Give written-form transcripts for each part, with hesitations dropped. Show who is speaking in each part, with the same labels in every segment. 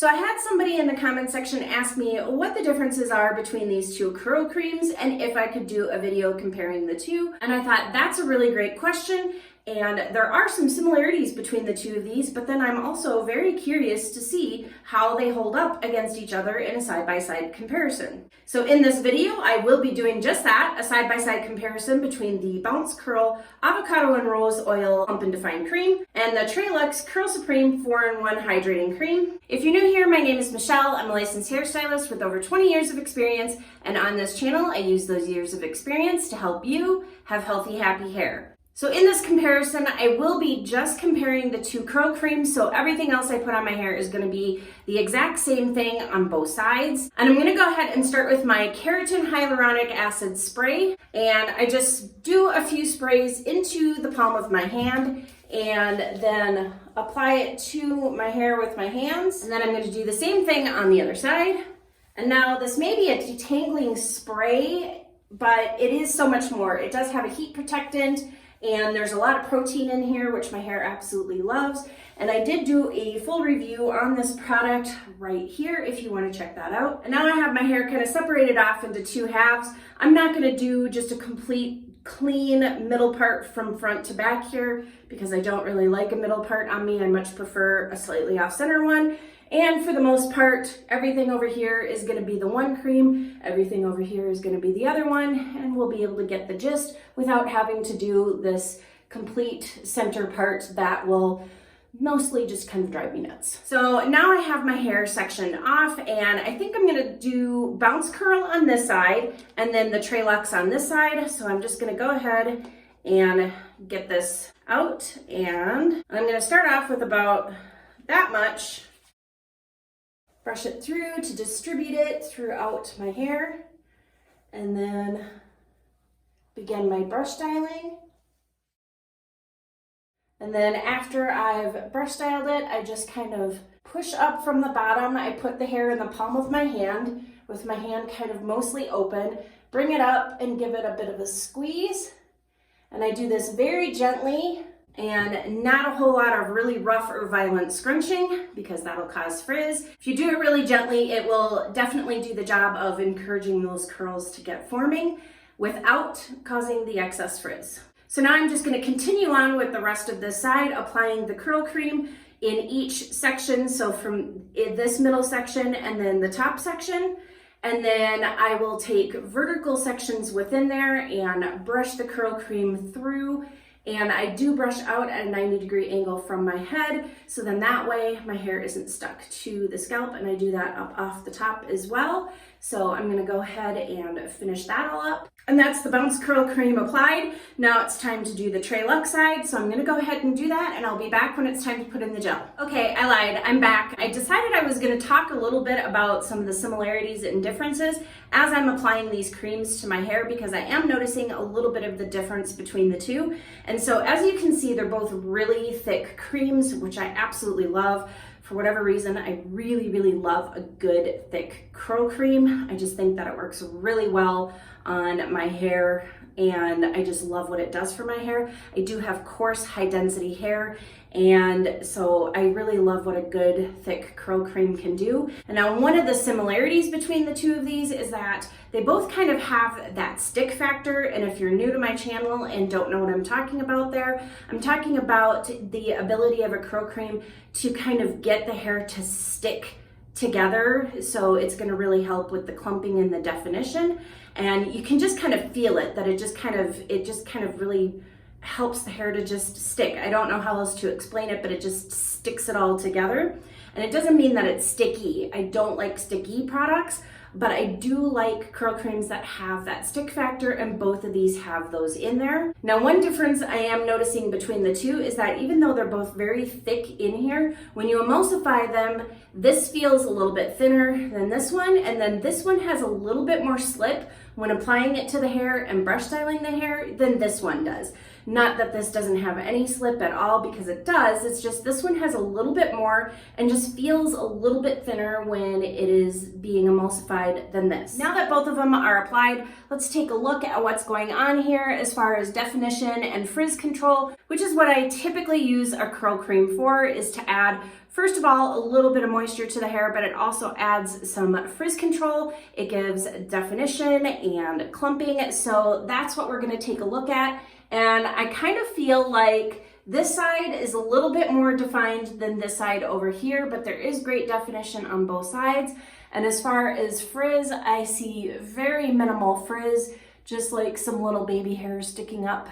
Speaker 1: So I had somebody in the comment section ask me what the differences are between these two curl creams and if I could do a video comparing the two. And I thought that's a really great question. And there are some similarities between the two of these, but then I'm also very curious to see how they hold up against each other in a side-by-side comparison. So in this video, I will be doing just that, a side-by-side comparison between the Bounce Curl Avocado and Rose Oil Plump and Define Cream and the Treluxe Curl Supreme 4-in-1 Hydrating Cream. If you're new here, my name is Michelle. I'm a licensed hairstylist with over 20 years of experience, and on this channel, I use those years of experience to help you have healthy, happy hair. So in this comparison, I will be just comparing the two curl creams, so everything else I put on my hair is going to be the exact same thing on both sides. And I'm going to go ahead and start with my Keratin Hyaluronic Acid Spray, and I just do a few sprays into the palm of my hand and then apply it to my hair with my hands. And then I'm going to do the same thing on the other side. And now this may be a detangling spray, but it is so much more. It does have a heat protectant, and there's a lot of protein in here, which my hair absolutely loves. And I did do a full review on this product right here if you want to check that out. And now I have my hair kind of separated off into two halves. I'm not going to do just a complete clean middle part from front to back here because I don't really like a middle part on me. I much prefer a slightly off center one. And for the most part, everything over here is going to be the one cream, everything over here is going to be the other one, and we'll be able to get the gist without having to do this complete center part that will mostly just kind of drive me nuts. So now I have my hair sectioned off, and I think I'm going to do Bounce Curl on this side and then the Treluxe on this side. So I'm just going to go ahead and get this out, and I'm going to start off with about that much. Brush it through to distribute it throughout my hair, and then begin my brush styling. And then after I've brush styled it, I just kind of push up from the bottom. I put the hair in the palm of my hand with my hand kind of mostly open, bring it up and give it a bit of a squeeze. And I do this very gently and not a whole lot of really rough or violent scrunching because that'll cause frizz. If you do it really gently, it will definitely do the job of encouraging those curls to get forming without causing the excess frizz. So now I'm just going to continue on with the rest of this side, applying the curl cream in each section. So from this middle section and then the top section. And then I will take vertical sections within there and brush the curl cream through. And I do brush out at a 90-degree angle from my head, so then that way my hair isn't stuck to the scalp, and I do that up off the top as well. So I'm gonna go ahead and finish that all up. And that's the Bounce Curl Cream applied. Now it's time to do the Treluxe side, so I'm gonna go ahead and do that, and I'll be back when it's time to put in the gel. Okay, I lied, I'm back. I decided I was gonna talk a little bit about some of the similarities and differences as I'm applying these creams to my hair, because I am noticing a little bit of the difference between the two. And so as you can see, they're both really thick creams, which I absolutely love. For whatever reason, I really, really love a good thick curl cream. I just think that it works really well on my hair, and I just love what it does for my hair. I do have coarse, high density hair, and so I really love what a good thick curl cream can do. And now one of the similarities between the two of these is that they both kind of have that stick factor. And if you're new to my channel and don't know what I'm talking about there, I'm talking about the ability of a curl cream to kind of get the hair to stick together. So it's going to really help with the clumping and the definition. And you can just kind of feel it, that it just kind of really helps the hair to just stick. I don't know how else to explain it, but it just sticks it all together. And it doesn't mean that it's sticky. I don't like sticky products, but I do like curl creams that have that stick factor, and both of these have those in there. Now, one difference I am noticing between the two is that even though they're both very thick in here, when you emulsify them, this feels a little bit thinner than this one, and then this one has a little bit more slip when applying it to the hair and brush styling the hair than this one does. Not that this doesn't have any slip at all, because it does. It's just this one has a little bit more and just feels a little bit thinner when it is being emulsified than this. Now that both of them are applied, let's take a look at what's going on here as far as definition and frizz control, which is what I typically use a curl cream for, is to add first of all, a little bit of moisture to the hair, but it also adds some frizz control. It gives definition and clumping. So that's what we're gonna take a look at. And I kind of feel like this side is a little bit more defined than this side over here, but there is great definition on both sides. And as far as frizz, I see very minimal frizz, just like some little baby hairs sticking up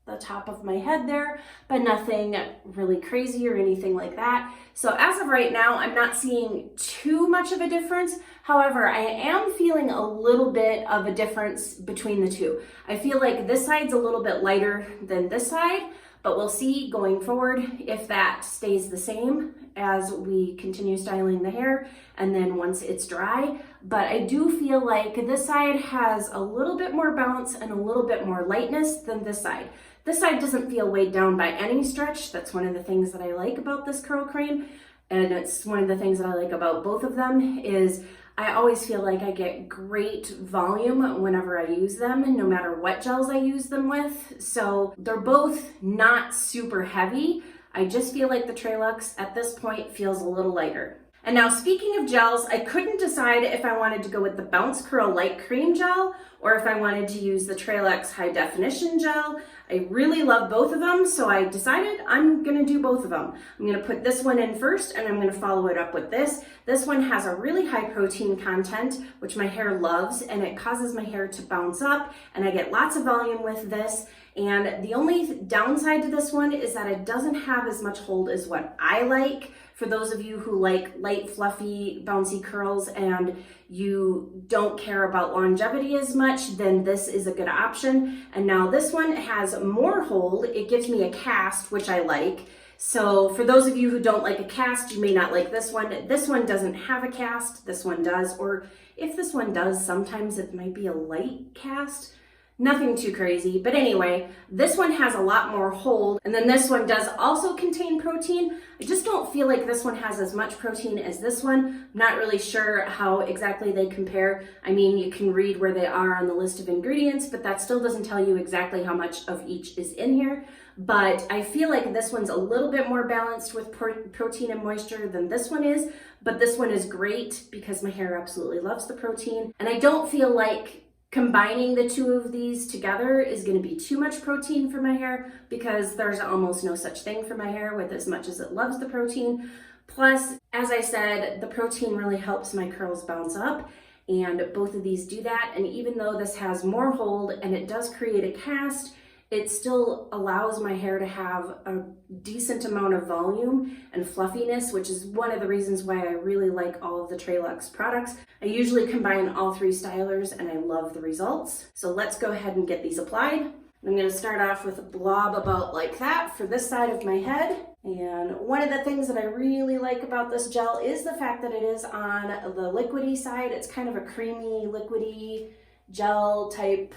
Speaker 1: the top of my head there, but nothing really crazy or anything like that. So as of right now, I'm not seeing too much of a difference. However, I am feeling a little bit of a difference between the two. I feel like this side's a little bit lighter than this side, but we'll see going forward if that stays the same as we continue styling the hair and then once it's dry. But I do feel like this side has a little bit more bounce and a little bit more lightness than this side. This side doesn't feel weighed down by any stretch. That's one of the things that I like about this curl cream. And it's one of the things that I like about both of them is I always feel like I get great volume whenever I use them, no matter what gels I use them with. So they're both not super heavy. I just feel like the Treluxe at this point feels a little lighter. And now speaking of gels, I couldn't decide if I wanted to go with the Bounce Curl Light Cream Gel or if I wanted to use the Treluxe High Definition Gel. I really love both of them, so I decided I'm gonna do both of them. I'm gonna put this one in first and I'm gonna follow it up with this. This one has a really high protein content, which my hair loves, and it causes my hair to bounce up, and I get lots of volume with this. And the only downside to this one is that it doesn't have as much hold as what I like. For those of you who like light, fluffy, bouncy curls and you don't care about longevity as much, then this is a good option. And now this one has more hold. It gives me a cast, which I like. So for those of you who don't like a cast, you may not like this one. This one doesn't have a cast, this one does. Or if this one does, sometimes it might be a light cast. Nothing too crazy, but anyway, this one has a lot more hold, and then this one does also contain protein. I just don't feel like this one has as much protein as this one. I'm not really sure how exactly they compare. I mean, you can read where they are on the list of ingredients, but that still doesn't tell you exactly how much of each is in here. But I feel like this one's a little bit more balanced with protein and moisture than this one is, but this one is great because my hair absolutely loves the protein, and I don't feel like combining the two of these together is going to be too much protein for my hair because there's almost no such thing for my hair with as much as it loves the protein. Plus, as I said, the protein really helps my curls bounce up, and both of these do that. And even though this has more hold and it does create a cast, it still allows my hair to have a decent amount of volume and fluffiness, which is one of the reasons why I really like all of the Treluxe products. I usually combine all three stylers and I love the results. So let's go ahead and get these applied. I'm gonna start off with a blob about like that for this side of my head. And one of the things that I really like about this gel is the fact that it is on the liquidy side. It's kind of a creamy, liquidy gel type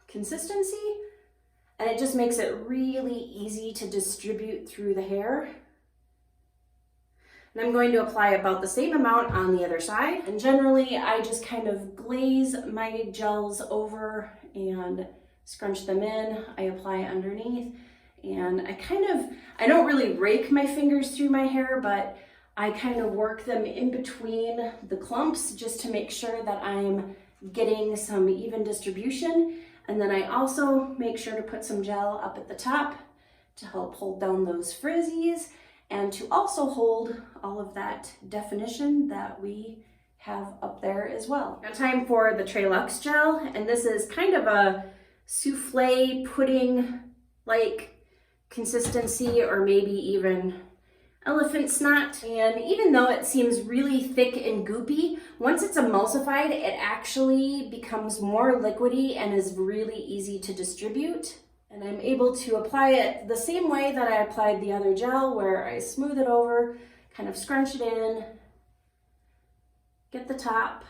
Speaker 1: consistency. And it just makes it really easy to distribute through the hair. And I'm going to apply about the same amount on the other side. And generally, I just kind of glaze my gels over and scrunch them in. I apply underneath. And I don't really rake my fingers through my hair, but I kind of work them in between the clumps just to make sure that I'm getting some even distribution. And then I also make sure to put some gel up at the top to help hold down those frizzies and to also hold all of that definition that we have up there as well. Now time for the Treluxe gel, and this is kind of a souffle pudding-like consistency, or maybe even elephant snot. And even though it seems really thick and goopy, once it's emulsified, it actually becomes more liquidy and is really easy to distribute. And I'm able to apply it the same way that I applied the other gel, where I smooth it over, kind of scrunch it in, get the top,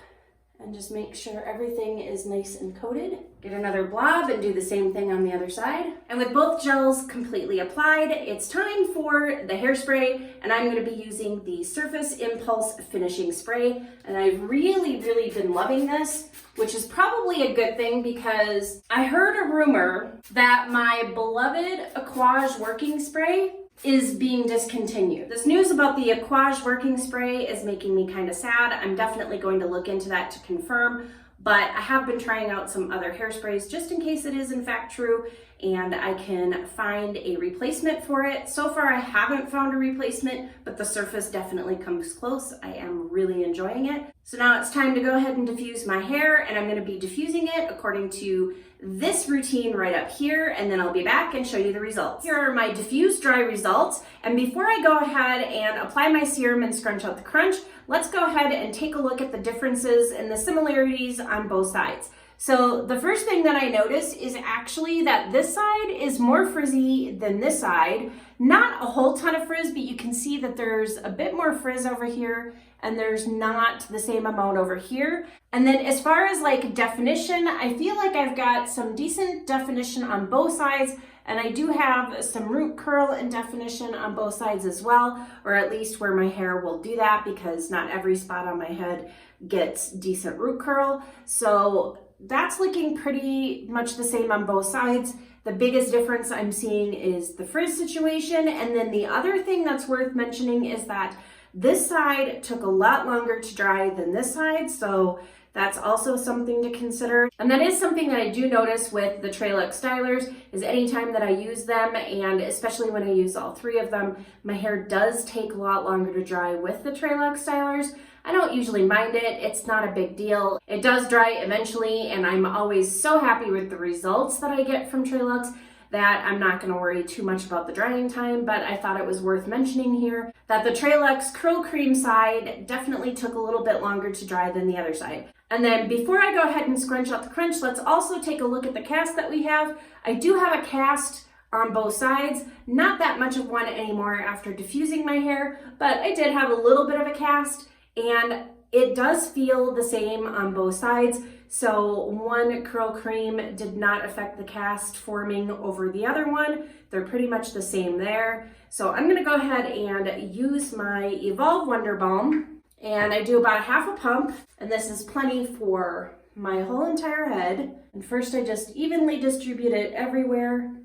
Speaker 1: and just make sure everything is nice and coated. Get another blob and do the same thing on the other side. And with both gels completely applied, it's time for the hairspray, and I'm going to be using the Surface Impulse Finishing Spray. And I've really been loving this, which is probably a good thing because I heard a rumor that my beloved Aquage working spray is being discontinued. This news about the Aquage working spray is making me kind of sad. I'm definitely going to look into that to confirm, but I have been trying out some other hairsprays just in case it is in fact true, and I can find a replacement for it. So far I haven't found a replacement, but the surface definitely comes close. I am really enjoying it. So now it's time to go ahead and diffuse my hair, and I'm going to be diffusing it according to this routine right up here, and then I'll be back and show you the results. Here are my diffused dry results, and before I go ahead and apply my serum and scrunch out the crunch, let's go ahead and take a look at the differences and the similarities on both sides. So the first thing that I noticed is actually that this side is more frizzy than this side. Not a whole ton of frizz, but you can see that there's a bit more frizz over here and there's not the same amount over here. And then as far as like definition, I feel like I've got some decent definition on both sides, and I do have some root curl and definition on both sides as well, or at least where my hair will do that, because not every spot on my head gets decent root curl. So that's looking pretty much the same on both sides. The biggest difference I'm seeing is the frizz situation. And then the other thing that's worth mentioning is that this side took a lot longer to dry than this side. So that's also something to consider. And that is something that I do notice with the Treluxe stylers, is anytime that I use them, and especially when I use all three of them, my hair does take a lot longer to dry with the Treluxe stylers. I don't usually mind it. It's not a big deal. It does dry eventually, and I'm always so happy with the results that I get from Treluxe that I'm not going to worry too much about the drying time, but I thought it was worth mentioning here that the Treluxe Curl Cream side definitely took a little bit longer to dry than the other side. And then before I go ahead and scrunch out the crunch, let's also take a look at the cast that we have. I do have a cast on both sides, not that much of one anymore after diffusing my hair, but I did have a little bit of a cast, and it does feel the same on both sides. So one curl cream did not affect the cast forming over the other one. They're pretty much the same there. So I'm gonna go ahead and use my Evolve Wonder Balm, and I do about half a pump, and this is plenty for my whole entire head. And first I just evenly distribute it everywhere.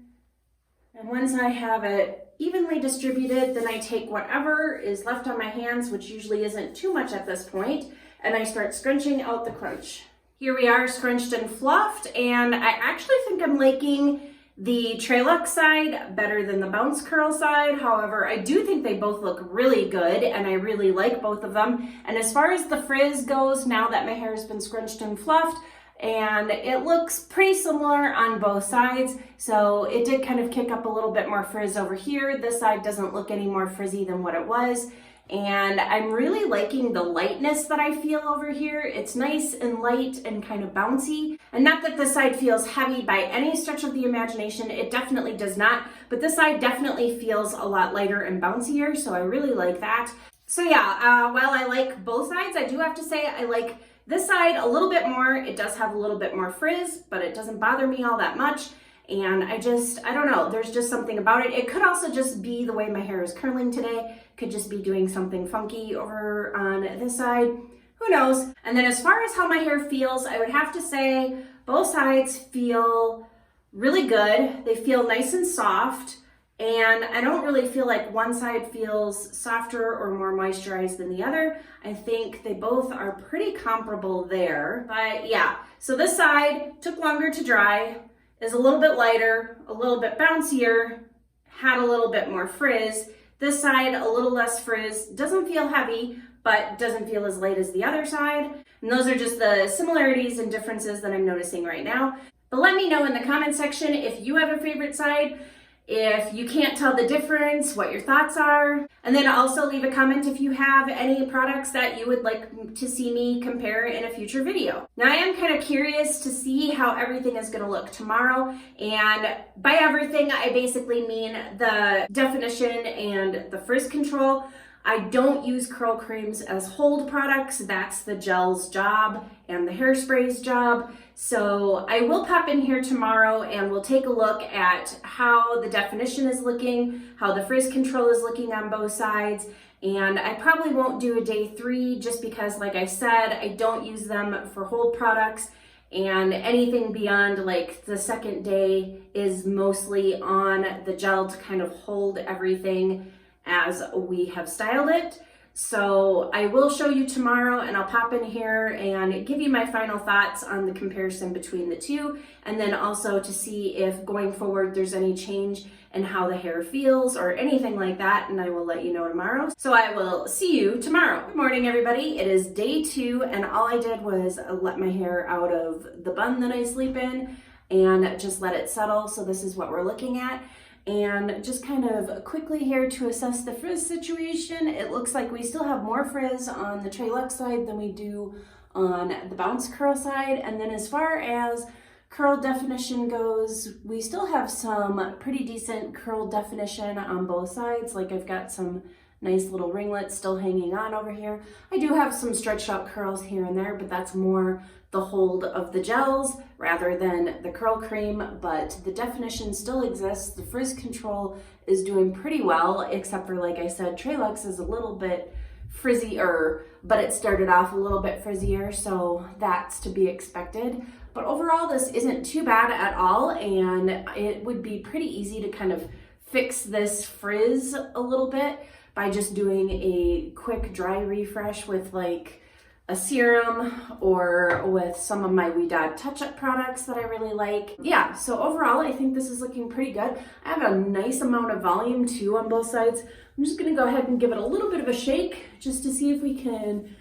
Speaker 1: And once I have it evenly distributed, then I take whatever is left on my hands, which usually isn't too much at this point, and I start scrunching out the crunch. Here we are, scrunched and fluffed, and I actually think I'm liking the Treluxe side better than the Bounce Curl side. However, I do think they both look really good, and I really like both of them. And as far as the frizz goes, now that my hair has been scrunched and fluffed, and it looks pretty similar on both sides. So it did kind of kick up a little bit more frizz over here. This side doesn't look any more frizzy than what it was. And I'm really liking the lightness that I feel over here. It's nice and light and kind of bouncy. And not that this side feels heavy by any stretch of the imagination. It definitely does not. But this side definitely feels a lot lighter and bouncier. So I really like that. So yeah, while I like both sides, I do have to say I like this side a little bit more. It does have a little bit more frizz, but it doesn't bother me all that much. And I don't know, there's just something about it. It could also just be the way my hair is curling today. Could just be doing something funky over on this side. Who knows? And then as far as how my hair feels, I would have to say both sides feel really good. They feel nice and soft. And I don't really feel like one side feels softer or more moisturized than the other. I think they both are pretty comparable there. But yeah, so this side took longer to dry, is a little bit lighter, a little bit bouncier, had a little bit more frizz. This side, a little less frizz, doesn't feel heavy, but doesn't feel as light as the other side. And those are just the similarities and differences that I'm noticing right now. But let me know in the comment section if you have a favorite side, if you can't tell the difference, what your thoughts are. And then also leave a comment if you have any products that you would like to see me compare in a future video. Now I am kind of curious to see how everything is going to look tomorrow. And by everything, I basically mean the definition and the frizz control. I don't use curl creams as hold products. That's the gel's job and the hairspray's job. So I will pop in here tomorrow and we'll take a look at how the definition is looking, how the frizz control is looking on both sides. And I probably won't do a day 3 just because, like I said, I don't use them for hold products. And anything beyond like the second day is mostly on the gel to kind of hold everything as we have styled it. So I will show you tomorrow, and I'll pop in here and give you my final thoughts on the comparison between the two, and then also to see if going forward there's any change in how the hair feels or anything like that, and I will let you know tomorrow. So I will see you tomorrow. Good morning, everybody. It is day 2, and all I did was let my hair out of the bun that I sleep in and just let it settle. So this is what we're looking at. And just kind of quickly here to assess the frizz situation, it looks like we still have more frizz on the Treluxe side than we do on the Bounce Curl side. And then as far as curl definition goes, we still have some pretty decent curl definition on both sides. Like I've got some nice little ringlets still hanging on over here. I do have some stretched out curls here and there, but that's more the hold of the gels rather than the curl cream, but the definition still exists. The frizz control is doing pretty well, except for, like I said, Treluxe is a little bit frizzier, but it started off a little bit frizzier, so that's to be expected. But overall, this isn't too bad at all, and it would be pretty easy to kind of fix this frizz a little bit by just doing a quick dry refresh with like a serum or with some of my Wee Dad touch-up products that I really like. Yeah, so overall, I think this is looking pretty good. I have a nice amount of volume too on both sides. I'm just gonna go ahead and give it a little bit of a shake just to see if we can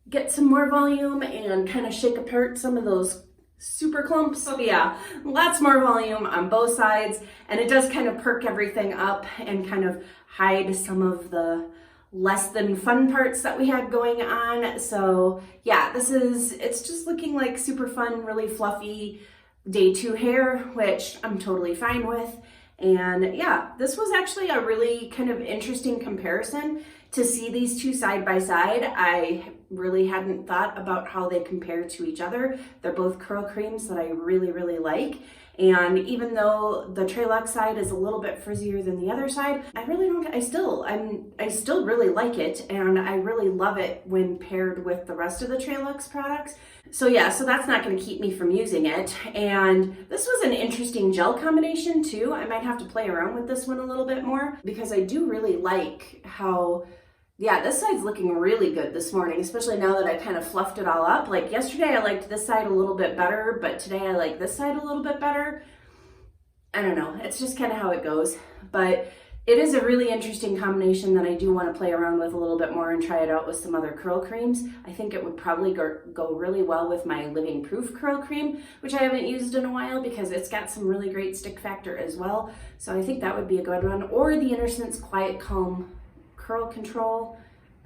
Speaker 1: get some more volume and kind of shake apart some of those super clumps. So yeah, lots more volume on both sides, and it does kind of perk everything up and kind of hide some of the less than fun parts that we had going on. So yeah, it's just looking like super fun, really fluffy day 2 hair, which I'm totally fine with. And yeah, this was actually a really kind of interesting comparison to see these two side by side. I really hadn't thought about how they compare to each other. They're both curl creams that I really, really like. And even though the Treluxe side is a little bit frizzier than the other side, I still really like it, and I really love it when paired with the rest of the Treluxe products. So yeah, so that's not going to keep me from using it. And this was an interesting gel combination too. I might have to play around with this one a little bit more because I do really like how, yeah, this side's looking really good this morning, especially now that I kind of fluffed it all up. Like yesterday I liked this side a little bit better, but today I like this side a little bit better. I don't know, it's just kind of how it goes. But it is a really interesting combination that I do want to play around with a little bit more and try it out with some other curl creams. I think it would probably go really well with my Living Proof curl cream, which I haven't used in a while because it's got some really great stick factor as well. So I think that would be a good one. Or the Intersense Quiet Calm Curl Control.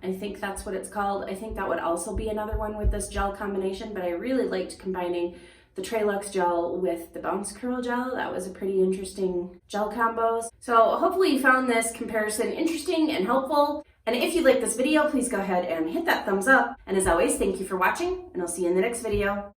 Speaker 1: I think that's what it's called. I think that would also be another one with this gel combination, but I really liked combining the Treluxe gel with the Bounce Curl gel. That was a pretty interesting gel combos. So hopefully you found this comparison interesting and helpful. And if you like this video, please go ahead and hit that thumbs up. And as always, thank you for watching, and I'll see you in the next video.